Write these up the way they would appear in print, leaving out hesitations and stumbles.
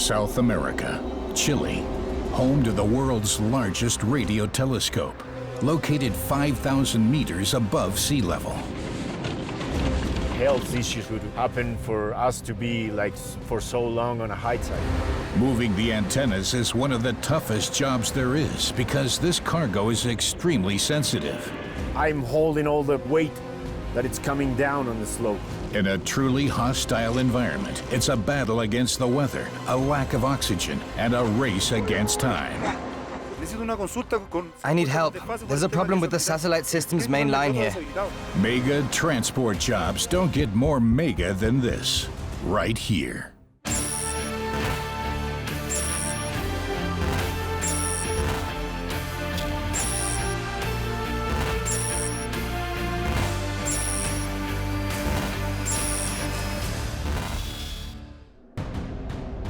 South America, Chile, home to the world's largest radio telescope, located 5,000 meters above sea level. Health issues would happen for us to be for so long on a high tide. Moving the antennas is one of the toughest jobs there is because this cargo is extremely sensitive. I'm holding all the weight that it's coming down on the slope. In a truly hostile environment, it's a battle against the weather, a lack of oxygen, and a race against time. I need help. There's a problem with the satellite system's main line here. Mega transport jobs don't get more mega than this, right here.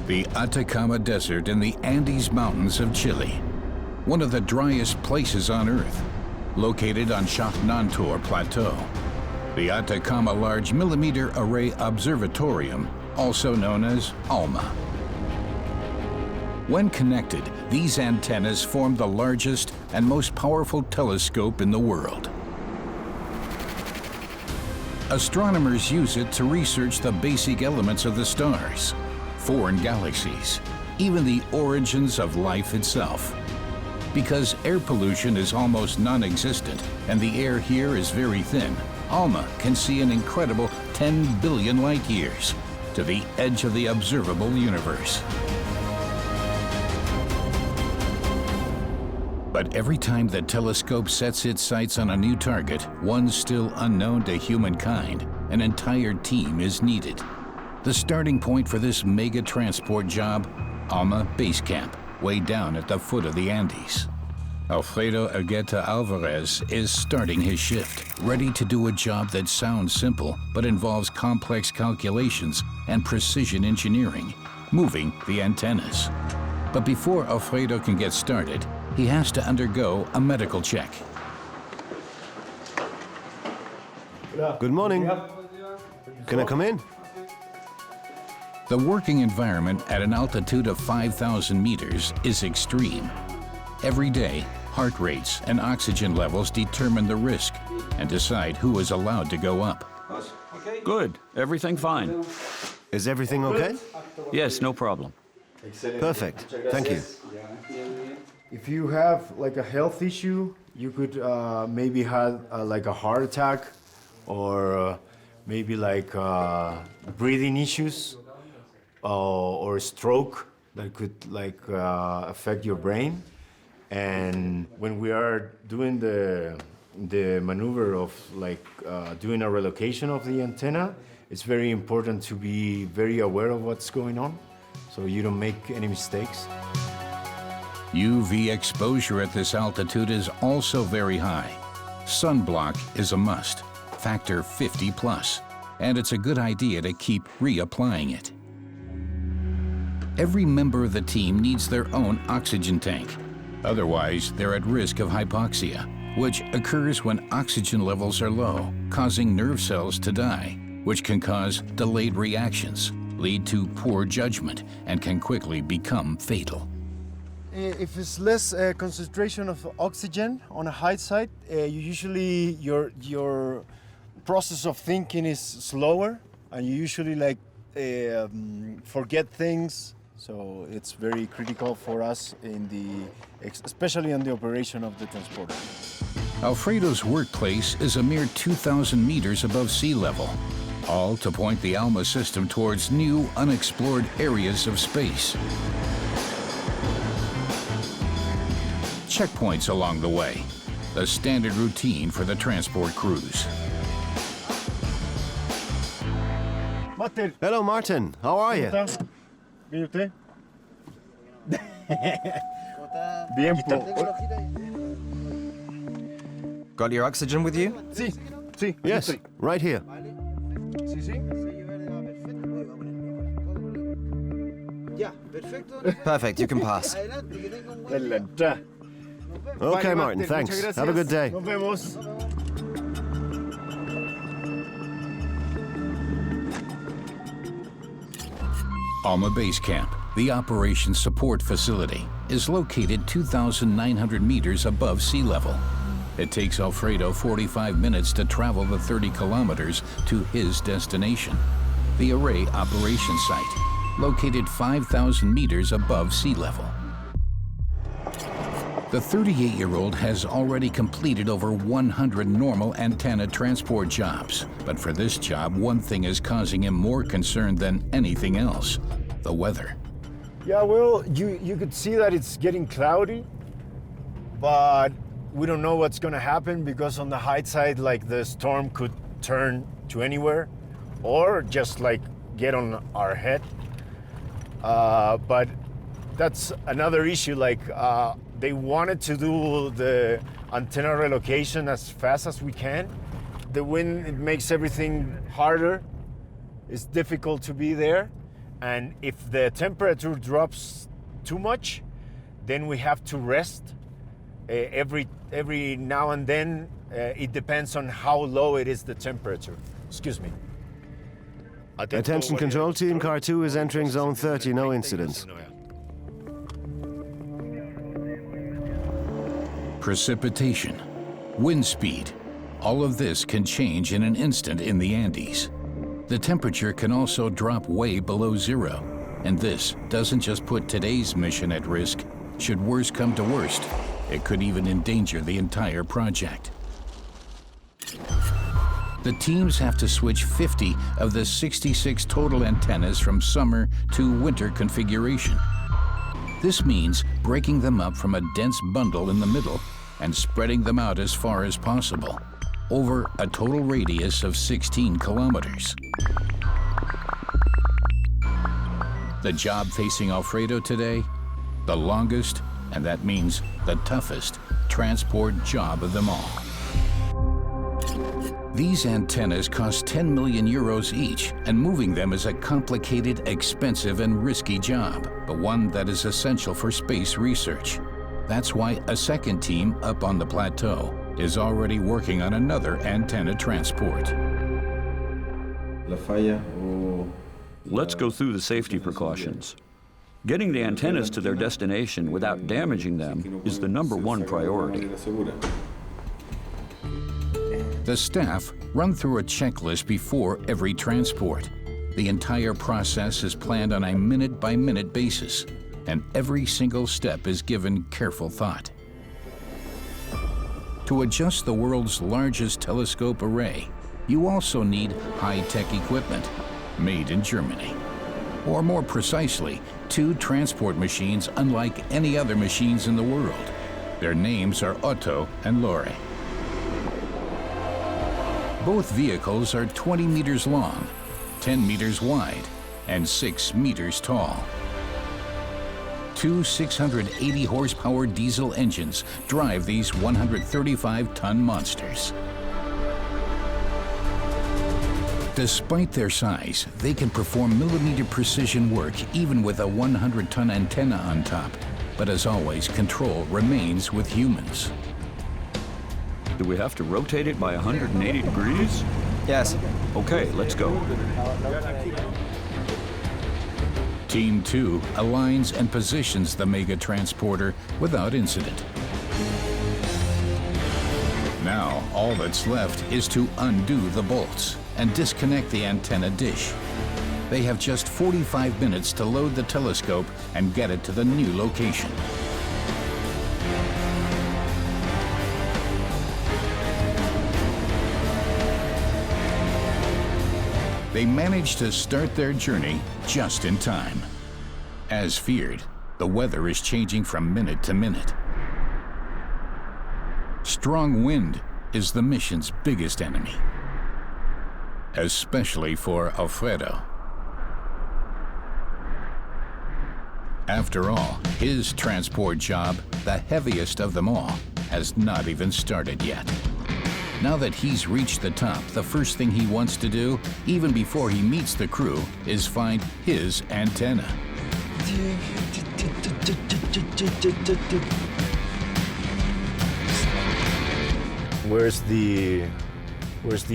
The Atacama Desert in the Andes Mountains of Chile, one of the driest places on Earth, located on Chacnantor Plateau. The Atacama Large Millimeter Array Observatorium, also known as Alma. When connected, these antennas form the largest and most powerful telescope in the world. Astronomers use it to research the basic elements of the stars, foreign galaxies, even the origins of life itself. Because air pollution is almost non-existent and the air here is very thin, Alma can see an incredible 10 billion light years to the edge of the observable universe. But every time the telescope sets its sights on a new target, one still unknown to humankind, an entire team is needed. The starting point for this mega transport job, Alma Base Camp, way down at the foot of the Andes. Alfredo Alvarez is starting his shift, ready to do a job that sounds simple but involves complex calculations and precision engineering, moving the antennas. But before Alfredo can get started, he has to undergo a medical check. Good morning. Can I come in? The working environment at an altitude of 5,000 meters is extreme. Every day, heart rates and oxygen levels determine the risk and decide who is allowed to go up. Good. Everything fine. Is everything okay? Yes, no problem. Perfect. Thank you. If you have a health issue, you could maybe have a heart attack or maybe breathing issues or stroke that could affect your brain. And when we are doing the maneuver of doing a relocation of the antenna, it's very important to be very aware of what's going on so you don't make any mistakes. UV exposure at this altitude is also very high. Sunblock is a must, factor 50 plus, and it's a good idea to keep reapplying it. Every member of the team needs their own oxygen tank. Otherwise, they're at risk of hypoxia, which occurs when oxygen levels are low, causing nerve cells to die, which can cause delayed reactions, lead to poor judgment, and can quickly become fatal. If it's less concentration of oxygen on a high side, usually your process of thinking is slower, and you usually forget things. So it's very critical for us especially in the operation of the transporter. Alfredo's workplace is a mere 2,000 meters above sea level, all to point the Alma system towards new, unexplored areas of space. Checkpoints along the way, the standard routine for the transport crews. Hello, Martin. How are you? ¿Bien usted? Bien. Got your oxygen with you? Sí. Yes, right here. Perfect, you can pass. Okay, Martin, thanks. Have a good day. Nos vemos. Alma Base Camp, The Operations Support Facility is located 2,900 meters above sea level. It takes Alfredo 45 minutes to travel the 30 kilometers to his destination, the Array Operations Site, located 5,000 meters above sea level. The 38-year-old has already completed over 100 normal antenna transport jobs. But for this job, one thing is causing him more concern than anything else: the weather. Yeah, well, you could see that it's getting cloudy, but we don't know what's gonna happen because on the high side, like, the storm could turn to anywhere or just like get on our head. But that's another issue. Like, they wanted to do the antenna relocation as fast as we can. The wind, it makes everything harder. It's difficult to be there. And if the temperature drops too much, then we have to rest every now and then. It depends on how low it is, the temperature. Excuse me. Attention control team, car 2 is entering zone 30, no incidents. Precipitation, wind speed, all of this can change in an instant in the Andes. The temperature can also drop way below zero, and this doesn't just put today's mission at risk. Should worse come to worst, it could even endanger the entire project. The teams have to switch 50 of the 66 total antennas from summer to winter configuration. This means breaking them up from a dense bundle in the middle and spreading them out as far as possible, over a total radius of 16 kilometers. The job facing Alfredo today, the longest, and that means the toughest, transport job of them all. These antennas cost 10 million euros each, and moving them is a complicated, expensive, and risky job, but one that is essential for space research. That's why a second team up on the plateau is already working on another antenna transport. Let's go through the safety precautions. Getting the antennas to their destination without damaging them is the #1 priority. The staff run through a checklist before every transport. The entire process is planned on a minute-by-minute basis, and every single step is given careful thought. To adjust the world's largest telescope array, you also need high-tech equipment made in Germany. Or more precisely, 2 transport machines unlike any other machines in the world. Their names are Otto and Lore. Both vehicles are 20 meters long, 10 meters wide, and 6 meters tall. 2 680 horsepower diesel engines drive these 135-ton monsters. Despite their size, they can perform millimeter precision work even with a 100-ton antenna on top. But as always, control remains with humans. Do we have to rotate it by 180 degrees? Yes. Okay, let's go. Team 2 aligns and positions the mega transporter without incident. Now, all that's left is to undo the bolts and disconnect the antenna dish. They have just 45 minutes to load the telescope and get it to the new location. They managed to start their journey just in time. As feared, the weather is changing from minute to minute. Strong wind is the mission's biggest enemy, especially for Alfredo. After all, his transport job, the heaviest of them all, has not even started yet. Now that he's reached the top, the first thing he wants to do, even before he meets the crew, is find his antenna. Where's the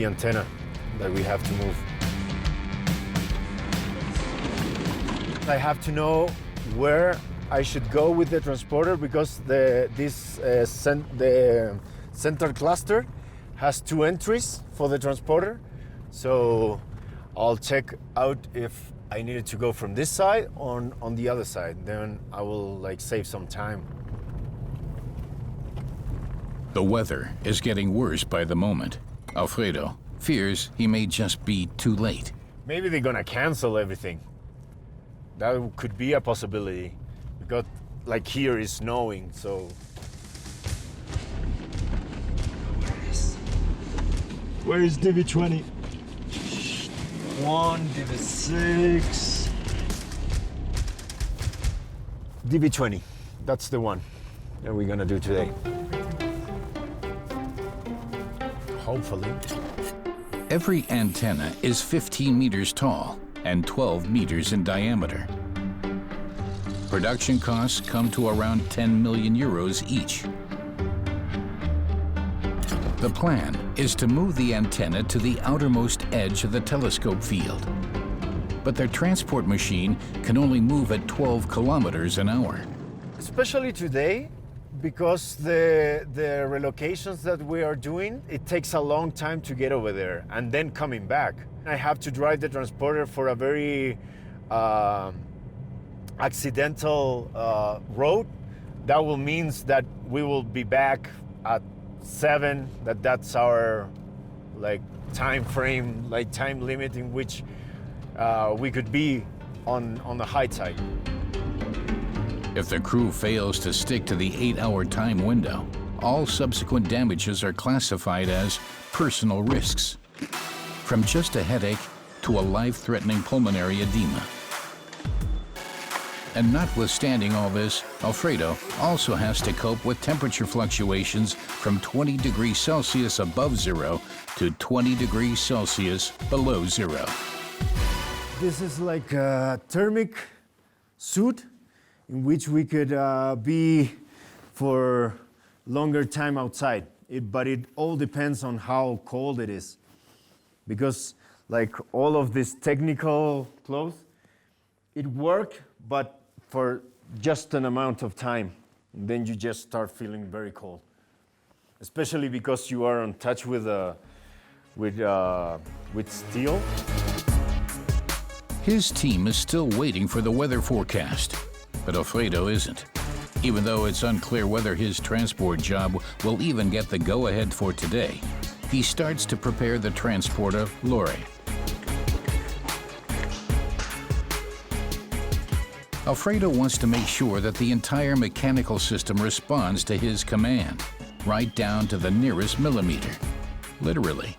antenna that we have to move? I have to know where I should go with the transporter because the center cluster has 2 entries for the transporter. So I'll check out if I needed to go from this side or on the other side. Then I will like save some time. The weather is getting worse by the moment. Alfredo fears he may just be too late. Maybe they're gonna cancel everything. That could be a possibility because like here is snowing, so. Where is DB20? 1, DB6. DB20, that's the one that we're gonna do today. Hopefully. Every antenna is 15 meters tall and 12 meters in diameter. Production costs come to around 10 million euros each. The plan is to move the antenna to the outermost edge of the telescope field. But their transport machine can only move at 12 kilometers an hour. Especially today, because the relocations that we are doing, it takes a long time to get over there and then coming back. I have to drive the transporter for a very accidental road. That will means that we will be back at 7. That's our like time frame, like time limit in which we could be on the high side. If the crew fails to stick to the 8-hour time window, all subsequent damages are classified as personal risks, from just a headache to a life-threatening pulmonary edema. And notwithstanding all this, Alfredo also has to cope with temperature fluctuations from 20 degrees Celsius above zero to 20 degrees Celsius below zero. This is like a thermic suit in which we could be for longer time outside. But it all depends on how cold it is. Because like all of this technical clothes, it worked, but for just an amount of time. And then you just start feeling very cold. Especially because you are in touch with steel. His team is still waiting for the weather forecast, but Alfredo isn't. Even though it's unclear whether his transport job will even get the go-ahead for today, he starts to prepare the transporter Lore. Alfredo wants to make sure that the entire mechanical system responds to his command, right down to the nearest millimeter, literally.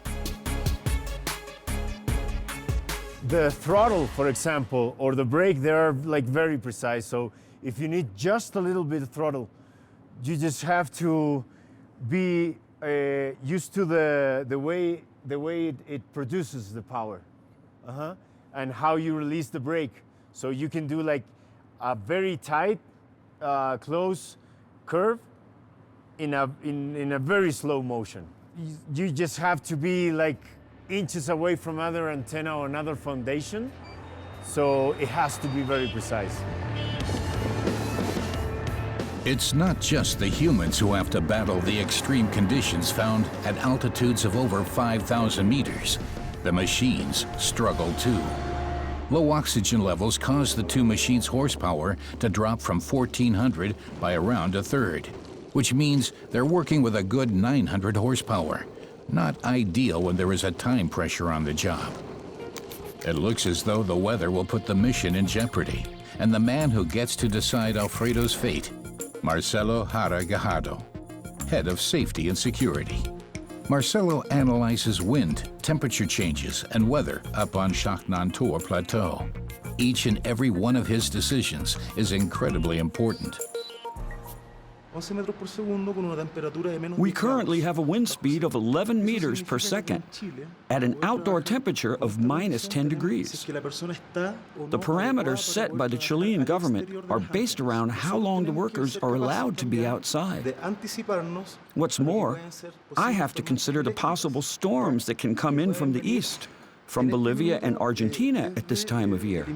The throttle, for example, or the brake, they are like very precise. So if you need just a little bit of throttle, you just have to be used to the way it produces the power, and how you release the brake. So you can do like a very tight, close curve in a very slow motion. You just have to be like inches away from other antenna or another foundation, so it has to be very precise. It's not just the humans who have to battle the extreme conditions found at altitudes of over 5,000 meters. The machines struggle too. Low oxygen levels cause the two machines' horsepower to drop from 1,400 by around a third, which means they're working with a good 900 horsepower. Not ideal when there is a time pressure on the job. It looks as though the weather will put the mission in jeopardy, and the man who gets to decide Alfredo's fate, Marcelo Jara Gajardo, head of safety and security. Marcelo analyzes wind, temperature changes, and weather up on Shaknantor Plateau. Each and every one of his decisions is incredibly important. We currently have a wind speed of 11 meters per second at an outdoor temperature of minus 10 degrees. The parameters set by the Chilean government are based around how long the workers are allowed to be outside. What's more, I have to consider the possible storms that can come in from the east, from Bolivia and Argentina at this time of year.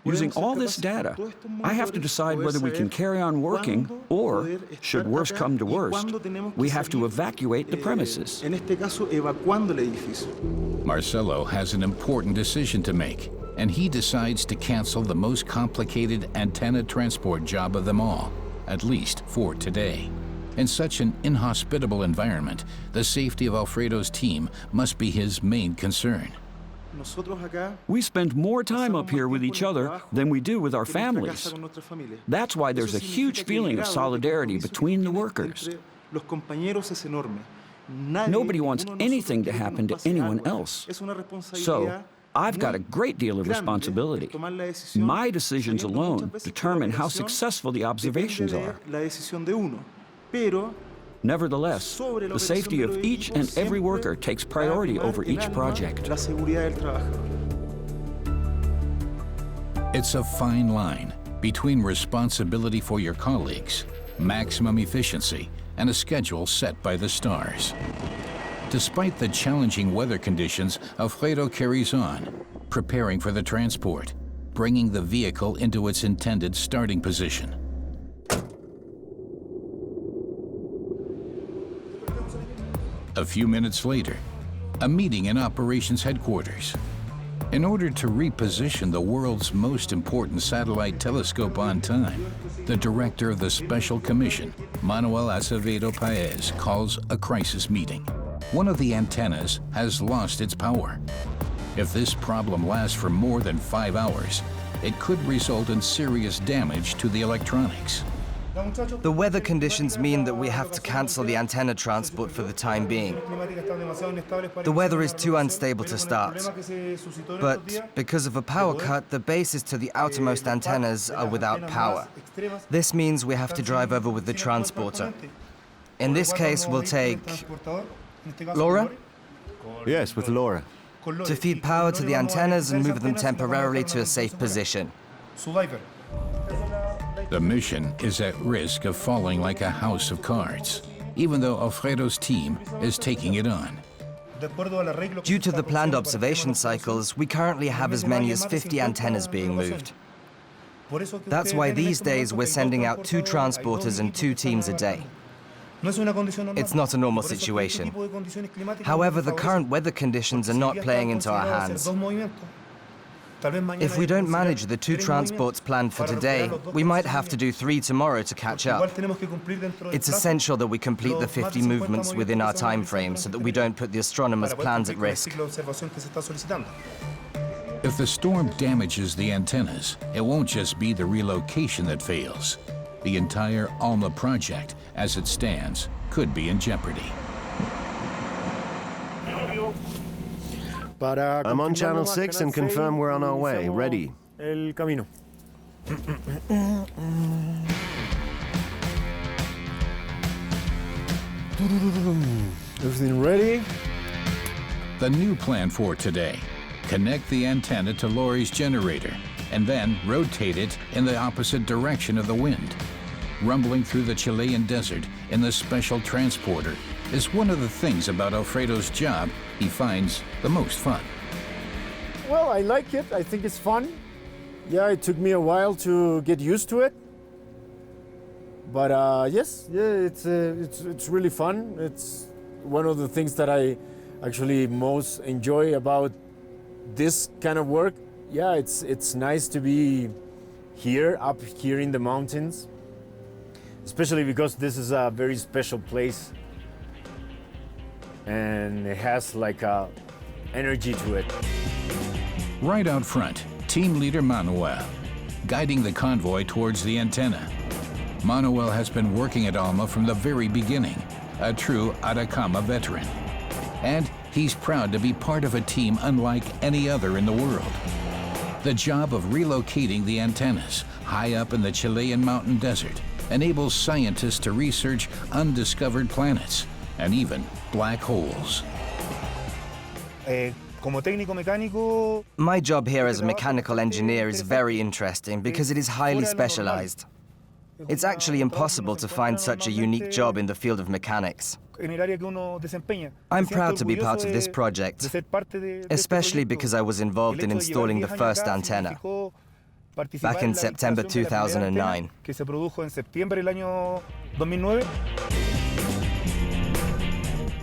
Using all this data, I have to decide whether we can carry on working or, should worst come to worst, we have to evacuate the premises. Marcelo has an important decision to make, and he decides to cancel the most complicated antenna transport job of them all, at least for today. In such an inhospitable environment, the safety of Alfredo's team must be his main concern. We spend more time up here with each other than we do with our families. That's why there's a huge feeling of solidarity between the workers. Nobody wants anything to happen to anyone else. So, I've got a great deal of responsibility. My decisions alone determine how successful the observations are. Nevertheless, the safety of each and every worker takes priority over each project. It's a fine line between responsibility for your colleagues, maximum efficiency, and a schedule set by the stars. Despite the challenging weather conditions, Alfredo carries on, preparing for the transport, bringing the vehicle into its intended starting position. A few minutes later, a meeting in operations headquarters. In order to reposition the world's most important satellite telescope on time, the director of the Special Commission, Manuel Acevedo Paez, calls a crisis meeting. One of the antennas has lost its power. If this problem lasts for more than 5 hours, it could result in serious damage to the electronics. The weather conditions mean that we have to cancel the antenna transport for the time being. The weather is too unstable to start. But because of a power cut, the bases to the outermost antennas are without power. This means we have to drive over with the transporter. In this case, we'll take Laura? Yes, with Laura. To feed power to the antennas and move them temporarily to a safe position. The mission is at risk of falling like a house of cards, even though Alfredo's team is taking it on. Due to the planned observation cycles, we currently have as many as 50 antennas being moved. That's why these days we're sending out 2 transporters and 2 teams a day. It's not a normal situation. However, the current weather conditions are not playing into our hands. If we don't manage the 2 transports planned for today, we might have to do 3 tomorrow to catch up. It's essential that we complete the 50 movements within our time frame so that we don't put the astronomers' plans at risk. If the storm damages the antennas, it won't just be the relocation that fails. The entire Alma project, as it stands, could be in jeopardy. I'm on channel 6 and confirm we're on our way. Ready. El camino. Everything ready? The new plan for today: connect the antenna to Lori's generator and then rotate it in the opposite direction of the wind. Rumbling through the Chilean desert in the special transporter is one of the things about Alfredo's job he finds the most fun. Well, I like it. I think it's fun. Yeah, it took me a while to get used to it. But yes, yeah, it's really fun. It's one of the things that I actually most enjoy about this kind of work. Yeah, it's nice to be here, up here in the mountains, especially because this is a very special place and it has like a energy to it. Right out front, team leader Manuel, guiding the convoy towards the antenna. Manuel has been working at Alma from the very beginning, a true Atacama veteran. And he's proud to be part of a team unlike any other in the world. The job of relocating the antennas high up in the Chilean mountain desert enables scientists to research undiscovered planets and even black holes. My job here as a mechanical engineer is very interesting because it is highly specialized. It's actually impossible to find such a unique job in the field of mechanics. I'm proud to be part of this project, especially because I was involved in installing the first antenna back in September 2009.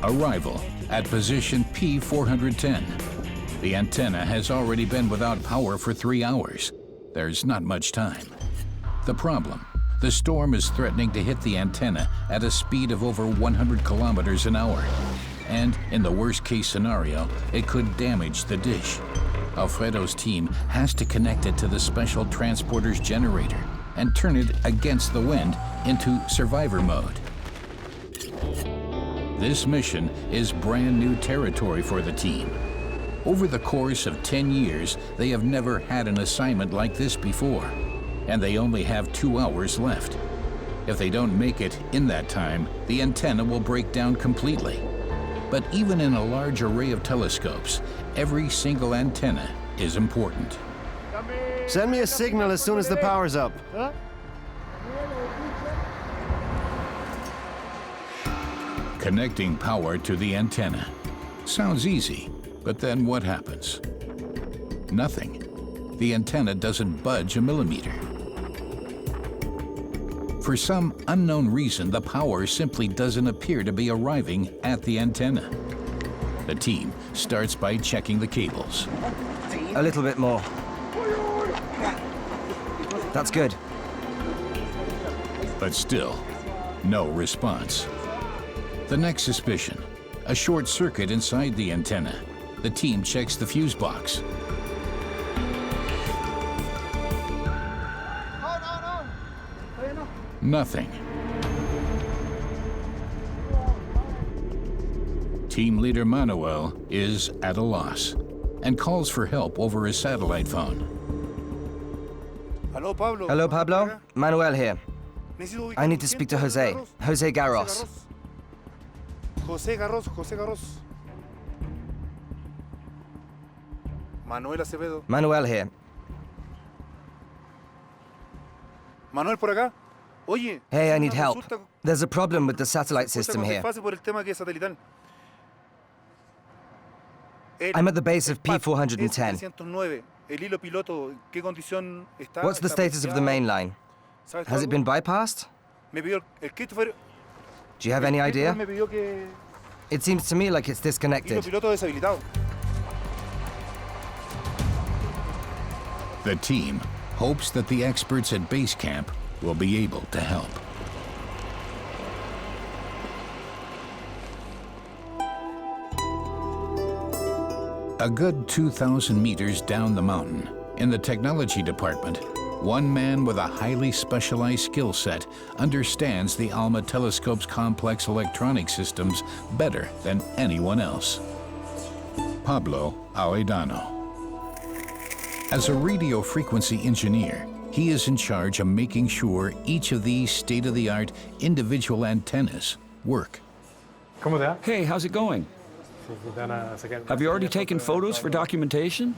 Arrival at position P410. The antenna has already been without power for 3 hours. There's not much time. The problem: the storm is threatening to hit the antenna at a speed of over 100 kilometers an hour. And in the worst-case scenario, it could damage the dish. Alfredo's team has to connect it to the special transporter's generator and turn it against the wind into survivor mode. This mission is brand new territory for the team. Over the course of 10 years, they have never had an assignment like this before, and they only have 2 hours left. If they don't make it in that time, the antenna will break down completely. But even in a large array of telescopes, every single antenna is important. Send me a signal as soon as the power's up. Connecting power to the antenna. Sounds easy, but then what happens? Nothing. The antenna doesn't budge a millimeter. For some unknown reason, the power simply doesn't appear to be arriving at the antenna. The team starts by checking the cables. A little bit more. That's good. But still, no response. The next suspicion: a short circuit inside the antenna. The team checks the fuse box. Nothing. Team leader Manuel is at a loss and calls for help over his satellite phone. Hello, Pablo. Manuel here. I need to speak to Jose. Jose Garros. Jose Garros. Manuel Acevedo. Manuel here. Manuel por acá. Oye. Hey, I need help. There's a problem with the satellite system here. I'm at the base of P410. What's the status of the main line? Has it been bypassed? Do you have any idea? It seems to me like it's disconnected. The team hopes that the experts at base camp will be able to help. A good 2,000 meters down the mountain, in the technology department, one man with a highly specialized skill set understands the Alma telescope's complex electronic systems better than anyone else. Pablo Aledano. As a radio frequency engineer, he is in charge of making sure each of these state-of-the-art individual antennas work. Hey, how's it going? Have you already taken photos for documentation?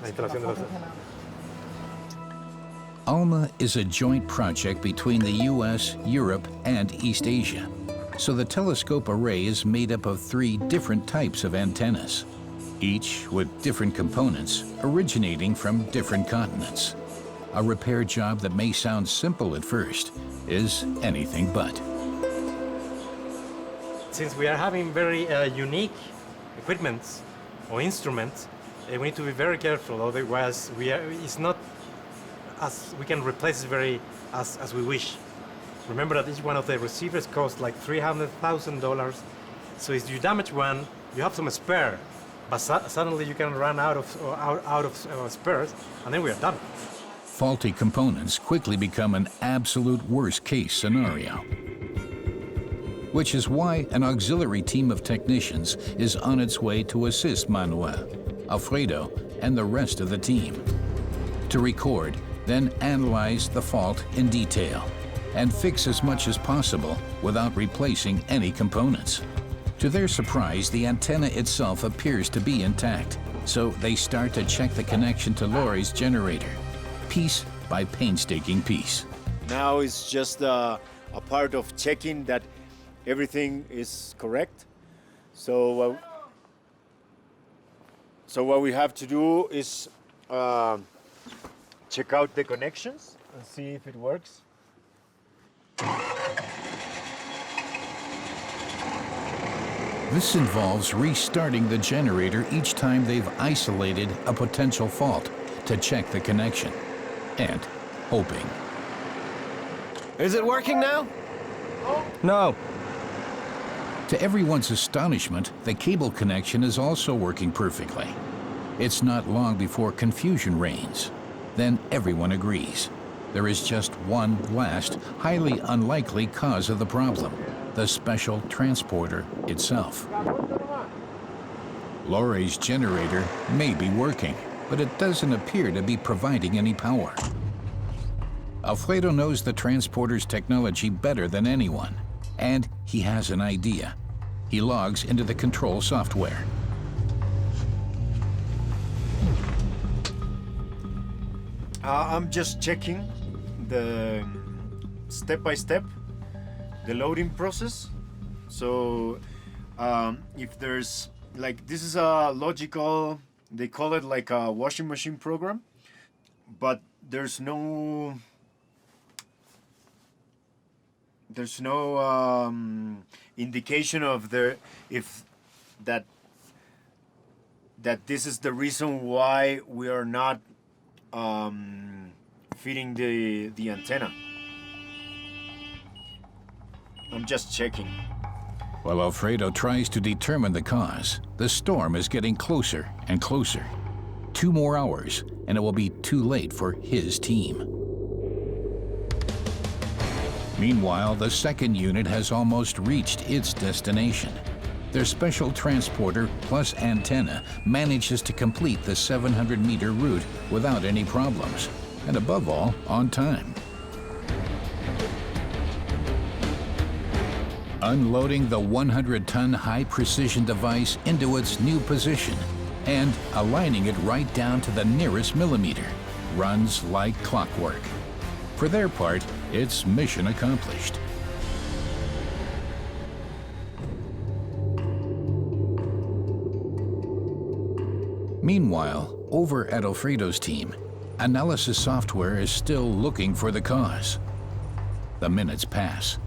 Alma is a joint project between the US, Europe, and East Asia. So the telescope array is made up of 3 different types of antennas, each with different components originating from different continents. A repair job that may sound simple at first is anything but. Since we are having very unique equipment or instruments, we need to be very careful, otherwise it's not as we can replace it as we wish. Remember that each one of the receivers costs like $300,000. So if you damage one, you have some spare, but suddenly you can run out of spares, and then we are done. Faulty components quickly become an absolute worst-case scenario, which is why an auxiliary team of technicians is on its way to assist Manuel, Alfredo, and the rest of the team. To record, then analyze the fault in detail and fix as much as possible without replacing any components. To their surprise, the antenna itself appears to be intact, so they start to check the connection to Lori's generator, piece by painstaking piece. Now it's just a part of checking that everything is correct. So what we have to do is check out the connections and see if it works. This involves restarting the generator each time they've isolated a potential fault to check the connection, and hoping. Is it working now? No. To everyone's astonishment, the cable connection is also working perfectly. It's not long before confusion reigns. Then everyone agrees. There is just one last, highly unlikely cause of the problem: the special transporter itself. Lore's generator may be working, but it doesn't appear to be providing any power. Alfredo knows the transporter's technology better than anyone, and he has an idea. He logs into the control software. I'm just checking the step-by-step, the loading process. So if there's, like, this is a logical, they call it like a washing machine program, but there's no indication of that this is the reason why we are not feeding the antenna. I'm just checking. While Alfredo tries to determine the cause, the storm is getting closer and closer. 2 more hours, and it will be too late for his team. Meanwhile, the second unit has almost reached its destination. Their special transporter plus antenna manages to complete the 700-meter route without any problems, and above all, on time. Unloading the 100-ton high-precision device into its new position and aligning it right down to the nearest millimeter runs like clockwork. For their part, it's mission accomplished. Meanwhile, over at Alfredo's team, analysis software is still looking for the cause. The minutes pass.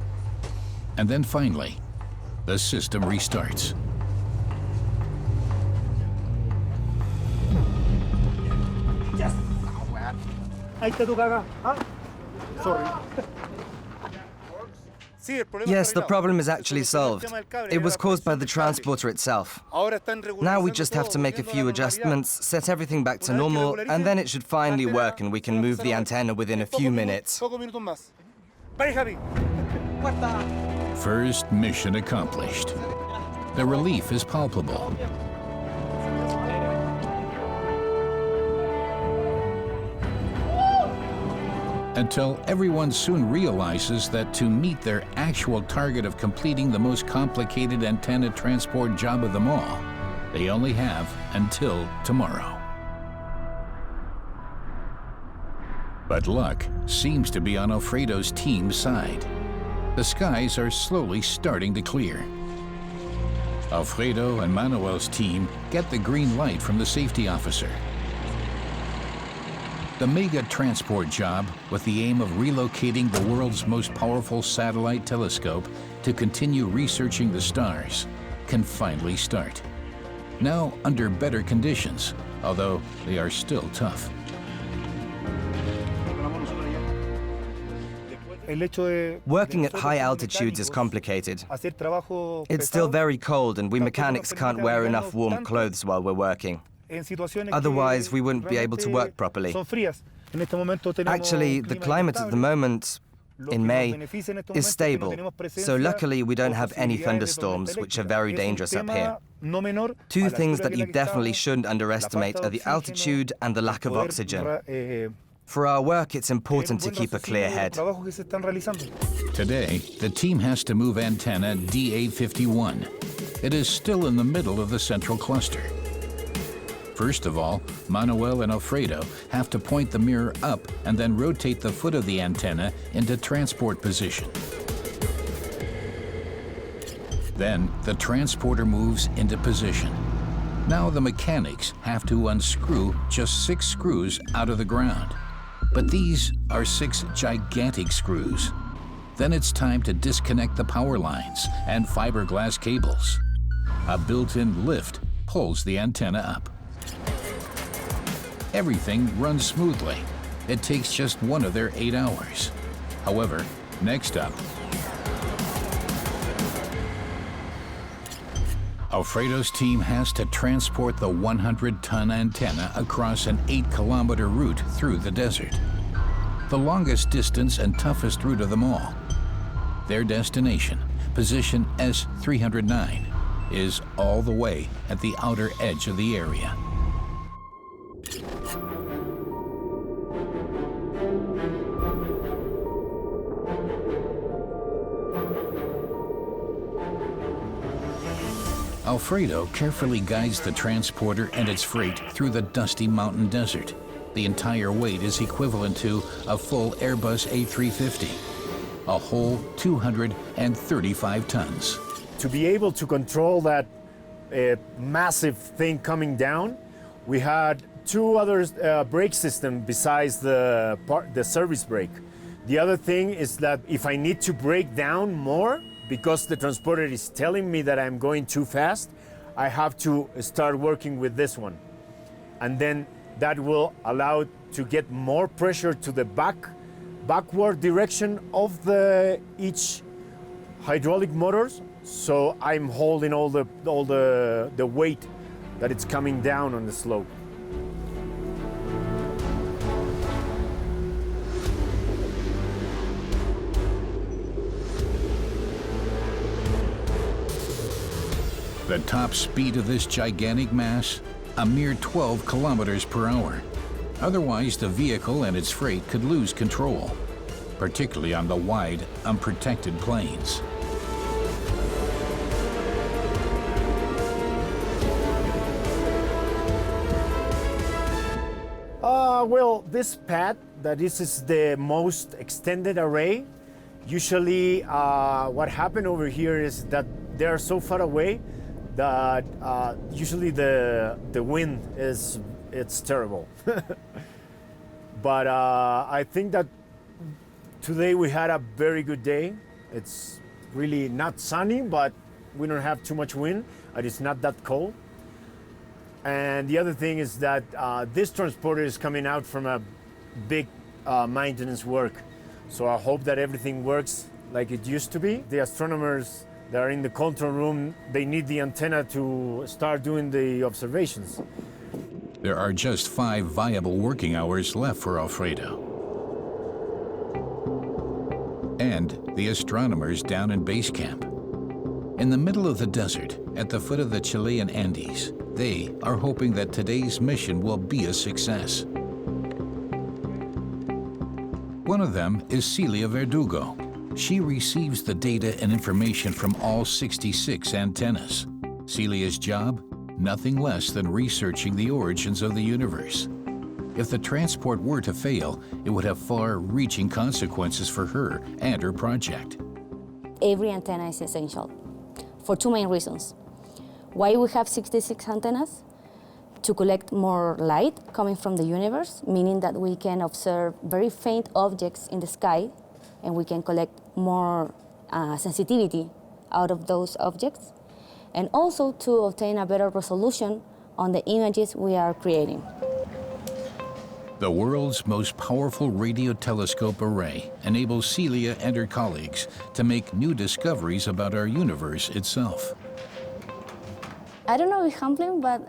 And then finally, the system restarts. Yes, the problem is actually solved. It was caused by the transporter itself. Now we just have to make a few adjustments, set everything back to normal, and then it should finally work and we can move the antenna within a few minutes. First mission accomplished. The relief is palpable. Until everyone soon realizes that to meet their actual target of completing the most complicated antenna transport job of them all, they only have until tomorrow. But luck seems to be on Alfredo's team's side. The skies are slowly starting to clear. Alfredo and Manuel's team get the green light from the safety officer. The mega transport job, with the aim of relocating the world's most powerful satellite telescope to continue researching the stars, can finally start. Now under better conditions, although they are still tough. Working at high altitudes is complicated. It's still very cold and we mechanics can't wear enough warm clothes while we're working. Otherwise, we wouldn't be able to work properly. Actually, the climate at the moment, in May, is stable, so luckily we don't have any thunderstorms, which are very dangerous up here. 2 things that you definitely shouldn't underestimate are the altitude and the lack of oxygen. For our work, it's important to keep a clear head. Today, the team has to move antenna DA51. It is still in the middle of the central cluster. First of all, Manuel and Alfredo have to point the mirror up and then rotate the foot of the antenna into transport position. Then the transporter moves into position. Now the mechanics have to unscrew just 6 screws out of the ground. But these are 6 gigantic screws. Then it's time to disconnect the power lines and fiberglass cables. A built-in lift pulls the antenna up. Everything runs smoothly. It takes just one of their 8 hours. However, next up, Alfredo's team has to transport the 100-ton antenna across an 8-kilometer route through the desert. The longest distance and toughest route of them all. Their destination, position S309, is all the way at the outer edge of the area. Alfredo carefully guides the transporter and its freight through the dusty mountain desert. The entire weight is equivalent to a full Airbus A350, a whole 235 tons. To be able to control that massive thing coming down, we had 2 other brake systems besides the service brake. The other thing is that if I need to brake down more, because the transporter is telling me that I'm going too fast, I have to start working with this one. And then that will allow to get more pressure to the backward direction of each hydraulic motors. So I'm holding all the weight that it's coming down on the slope. The top speed of this gigantic mass, a mere 12 kilometers per hour. Otherwise, the vehicle and its freight could lose control, particularly on the wide, unprotected plains. Well, this pad, this is the most extended array. Usually, what happened over here is that they are so far away that usually the wind it's terrible. But I think that today we had a very good day. It's really not sunny, but we don't have too much wind, and it's not that cold. And the other thing is that this transporter is coming out from a big maintenance work. So I hope that everything works like it used to be. The astronomers that are in the control room, they need the antenna to start doing the observations. There are just 5 viable working hours left for Alfredo. And the astronomers down in base camp. In the middle of the desert, at the foot of the Chilean Andes, they are hoping that today's mission will be a success. One of them is Celia Verdugo. She receives the data and information from all 66 antennas. Celia's job? Nothing less than researching the origins of the universe. If the transport were to fail, it would have far-reaching consequences for her and her project. Every antenna is essential for 2 main reasons. Why we have 66 antennas? To collect more light coming from the universe, meaning that we can observe very faint objects in the sky, and we can collect more sensitivity out of those objects, and also to obtain a better resolution on the images we are creating. The world's most powerful radio telescope array enables Celia and her colleagues to make new discoveries about our universe itself. I don't know if humbling, but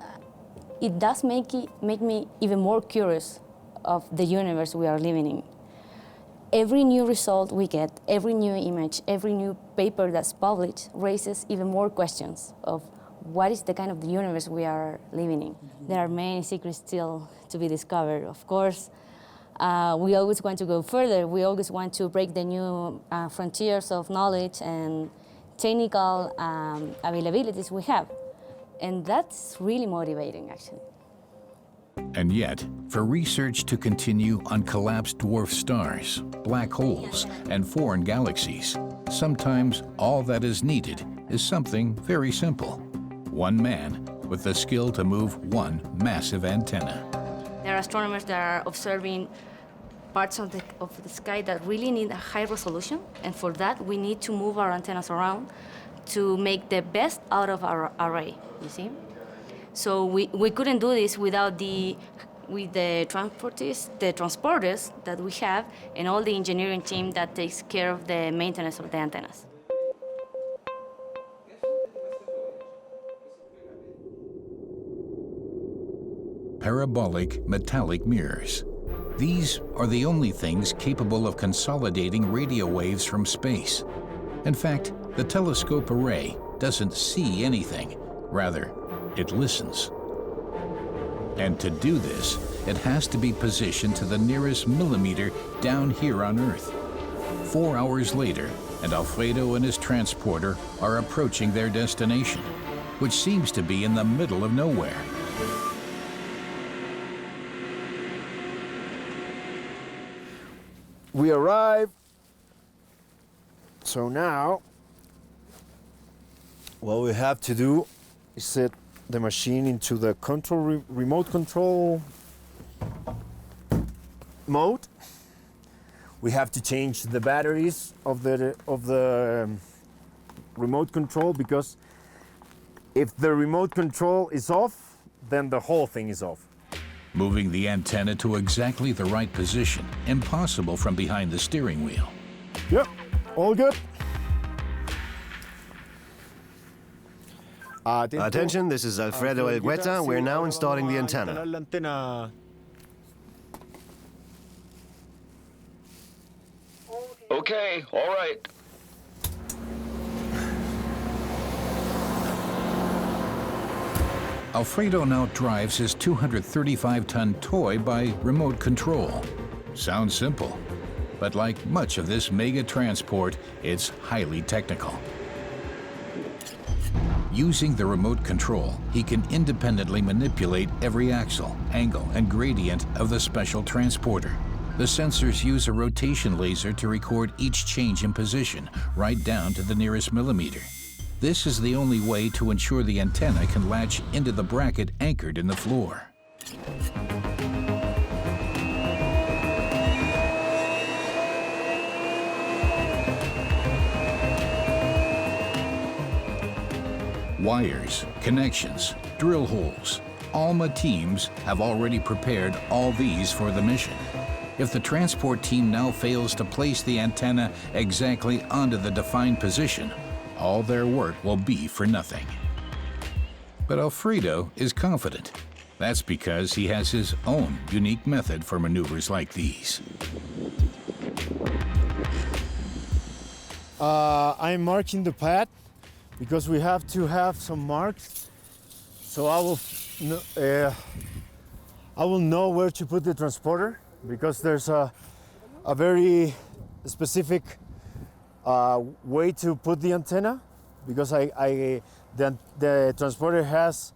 it does make me even more curious of the universe we are living in. Every new result we get, every new image, every new paper that's published raises even more questions of what is the kind of the universe we are living in. There are many secrets still to be discovered. Of course, we always want to go further. We always want to break the new frontiers of knowledge and technical availabilities we have. And that's really motivating, actually. And yet, for research to continue on collapsed dwarf stars, black holes, and foreign galaxies, sometimes all that is needed is something very simple. One man with the skill to move one massive antenna. There are astronomers that are observing parts of the sky that really need a high resolution, and for that we need to move our antennas around to make the best out of our array, you see? So we couldn't do this without the transporters that we have and all the engineering team that takes care of the maintenance of the antennas. Parabolic metallic mirrors. These are the only things capable of consolidating radio waves from space. In fact, the telescope array doesn't see anything. Rather, it listens. And to do this, it has to be positioned to the nearest millimeter down here on Earth. 4 hours later, and Alfredo and his transporter are approaching their destination, which seems to be in the middle of nowhere. We arrive. So now, what we have to do is set the machine into the remote control mode. We have to change the batteries of the remote control, because if the remote control is off, then the whole thing is off. Moving the antenna to exactly the right position, impossible from behind the steering wheel. Yep, all good. Attention, this is Alfredo Elgueta. We're now installing the antenna. Okay, all right. Alfredo now drives his 235-ton toy by remote control. Sounds simple, but like much of this mega transport, it's highly technical. Using the remote control, he can independently manipulate every axle, angle, and gradient of the special transporter. The sensors use a rotation laser to record each change in position, right down to the nearest millimeter. This is the only way to ensure the antenna can latch into the bracket anchored in the floor. Wires, connections, drill holes. Alma teams have already prepared all these for the mission. If the transport team now fails to place the antenna exactly onto the defined position, all their work will be for nothing. But Alfredo is confident. That's because he has his own unique method for maneuvers like these. I'm marking the pad because we have to have some marks. So I will know where to put the transporter, because there's a very specific way to put the antenna, because the transporter has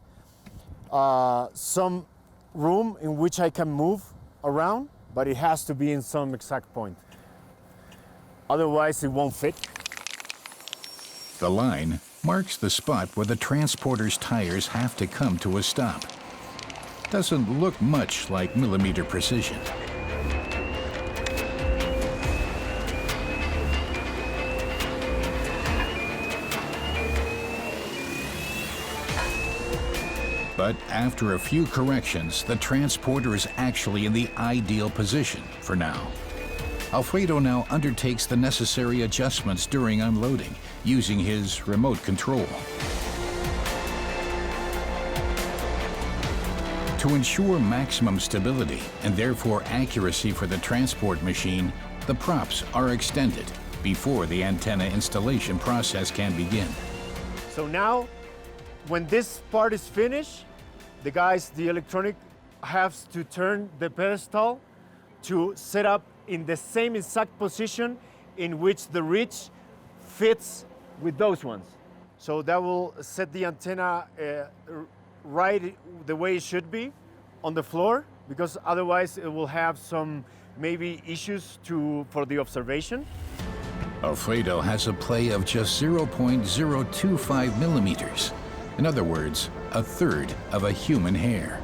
some room in which I can move around, but it has to be in some exact point. Otherwise, it won't fit. The line marks the spot where the transporter's tires have to come to a stop. Doesn't look much like millimeter precision. But after a few corrections, the transporter is actually in the ideal position for now. Alfredo now undertakes the necessary adjustments during unloading, using his remote control. To ensure maximum stability and therefore accuracy for the transport machine, the props are extended before the antenna installation process can begin. So now, when this part is finished, the electronic has to turn the pedestal to set up in the same exact position in which the reach fits with those ones. So that will set the antenna right the way it should be on the floor because otherwise it will have some maybe issues for the observation. Alfredo has a play of just 0.025 millimeters. In other words, a third of a human hair.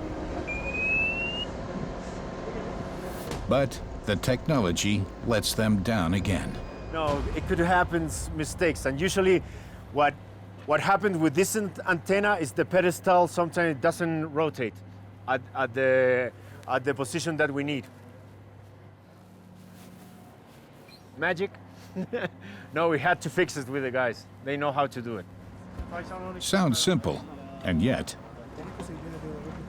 But the technology lets them down again. No, it could happen mistakes, and usually what happens with this antenna is the pedestal sometimes it doesn't rotate at the position that we need. Magic? No, we had to fix it with the guys. They know how to do it. Sounds simple, and yet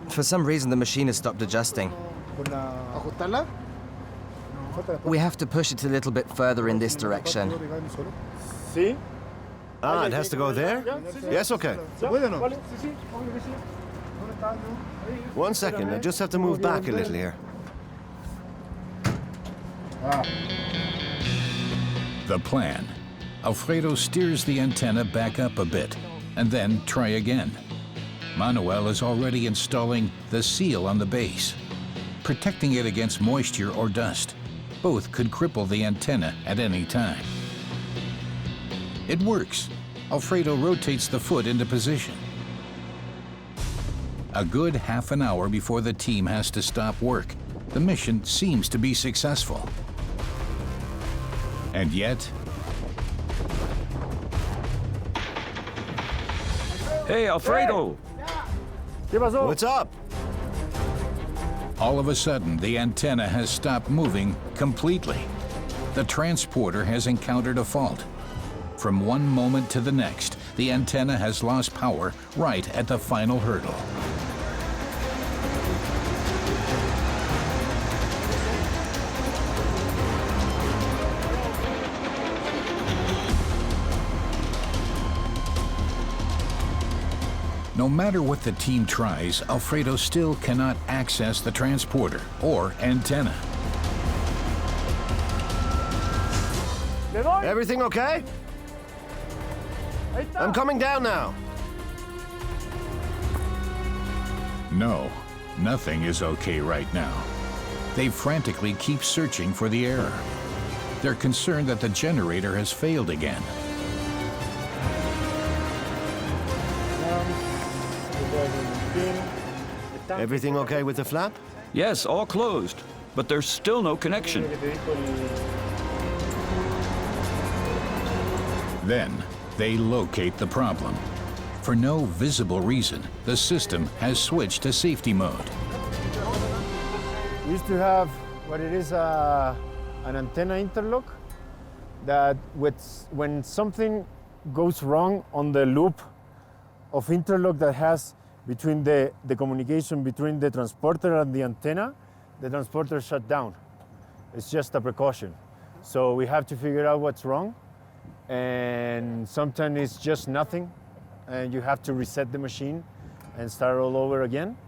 For some reason, the machine has stopped adjusting. We have to push it a little bit further in this direction. See? Ah, it has to go there? Yes, okay. 1 second, I just have to move back a little here. the plan. Alfredo steers the antenna back up a bit, and then try again. Manuel is already installing the seal on the base, protecting it against moisture or dust. Both could cripple the antenna at any time. It works. Alfredo rotates the foot into position. A good half an hour before the team has to stop work, the mission seems to be successful. And yet... Hey, Alfredo! What's up? all of a sudden, the antenna has stopped moving completely. The transporter has encountered a fault. From one moment to the next, the antenna has lost power right at the final hurdle. No matter what the team tries, Alfredo still cannot access the transporter or antenna. Everything okay? I'm coming down now. No, nothing is okay right now. They frantically keep searching for the error. They're concerned that the generator has failed again. Everything okay with the flap? Yes, all closed, but there's still no connection. Then, they locate the problem. For no visible reason, the system has switched to safety mode. We used to have what it is an antenna interlock that when something goes wrong on the loop of interlock that has between the communication between the transporter and the antenna, the transporter shut down. It's just a precaution. So we have to figure out what's wrong, and sometimes it's just nothing, and you have to reset the machine and start all over again.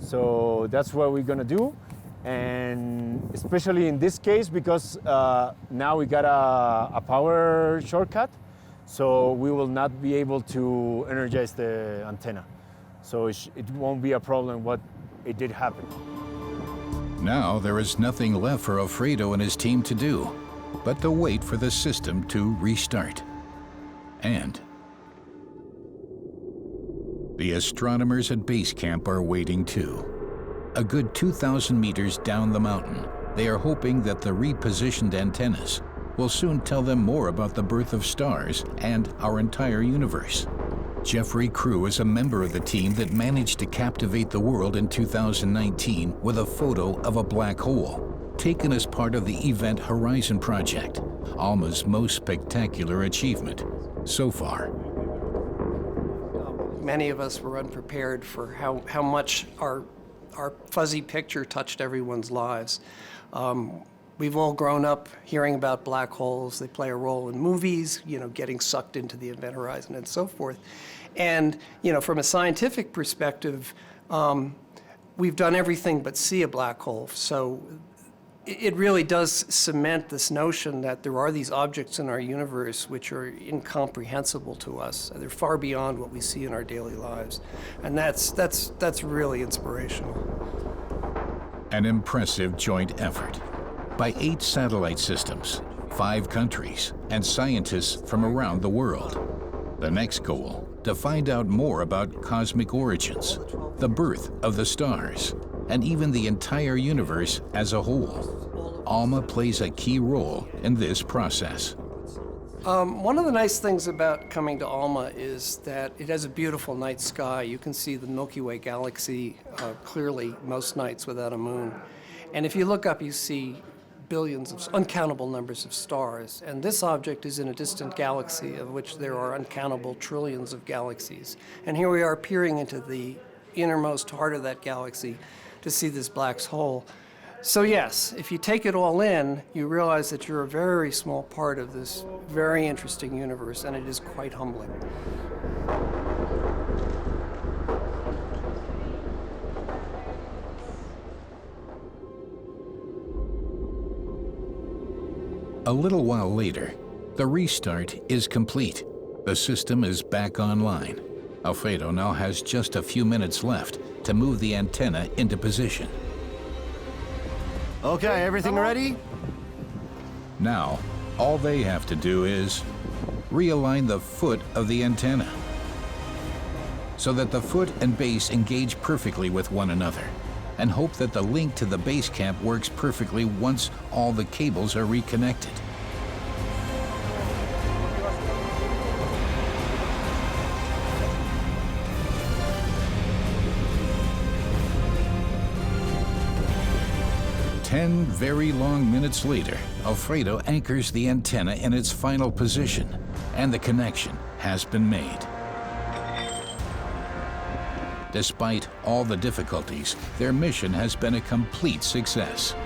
So that's what we're gonna do, and especially in this case because now we got a power shortcut, so we will not be able to energize the antenna. So it won't be a problem what it did happen. Now there is nothing left for Alfredo and his team to do, but to wait for the system to restart. And the astronomers at base camp are waiting too. A good 2,000 meters down the mountain, they are hoping that the repositioned antennas will soon tell them more about the birth of stars and our entire universe. Jeffrey Crew is a member of the team that managed to captivate the world in 2019 with a photo of a black hole, taken as part of the Event Horizon project, Alma's most spectacular achievement so far. Many of us were unprepared for how much our fuzzy picture touched everyone's lives. We've all grown up hearing about black holes. They play a role in movies, getting sucked into the event horizon and so forth. And, from a scientific perspective, we've done everything but see a black hole. So it really does cement this notion that there are these objects in our universe which are incomprehensible to us. They're far beyond what we see in our daily lives. And that's really inspirational. An impressive joint effort by 8 satellite systems, 5 countries, and scientists from around the world. The next goal, to find out more about cosmic origins, the birth of the stars, and even the entire universe as a whole. Alma plays a key role in this process. One of the nice things about coming to Alma is that it has a beautiful night sky. You can see the Milky Way galaxy clearly most nights without a moon. And if you look up, you see billions of uncountable numbers of stars. And this object is in a distant galaxy of which there are uncountable trillions of galaxies. And here we are peering into the innermost heart of that galaxy to see this black hole. So yes, if you take it all in, you realize that you're a very small part of this very interesting universe, and it is quite humbling. A little while later, the restart is complete. The system is back online. Alfredo now has just a few minutes left to move the antenna into position. Okay, everything ready? Now, all they have to do is realign the foot of the antenna so that the foot and base engage perfectly with one another, and hope that the link to the base camp works perfectly once all the cables are reconnected. Ten very long minutes later, Alfredo anchors the antenna in its final position, and the connection has been made. Despite all the difficulties, their mission has been a complete success.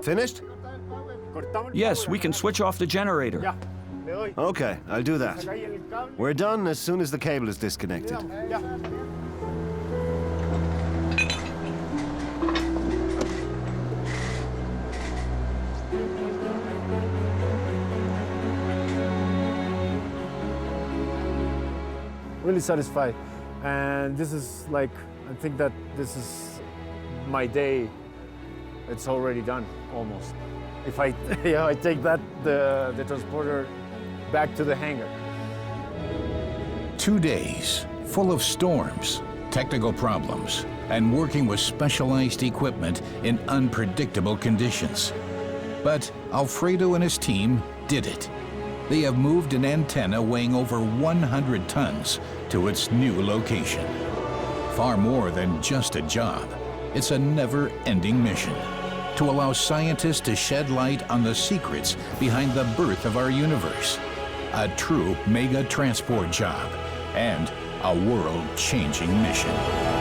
Finished? Yes, we can switch off the generator. Okay, I'll do that. We're done as soon as the cable is disconnected. Really satisfied, and this is like, I think that this is my day. It's already done, almost. If I, I take that, the transporter back to the hangar. 2 days full of storms, technical problems, and working with specialized equipment in unpredictable conditions. But Alfredo and his team did it. They have moved an antenna weighing over 100 tons to its new location. Far more than just a job, it's a never-ending mission to allow scientists to shed light on the secrets behind the birth of our universe. A true mega transport job and a world-changing mission.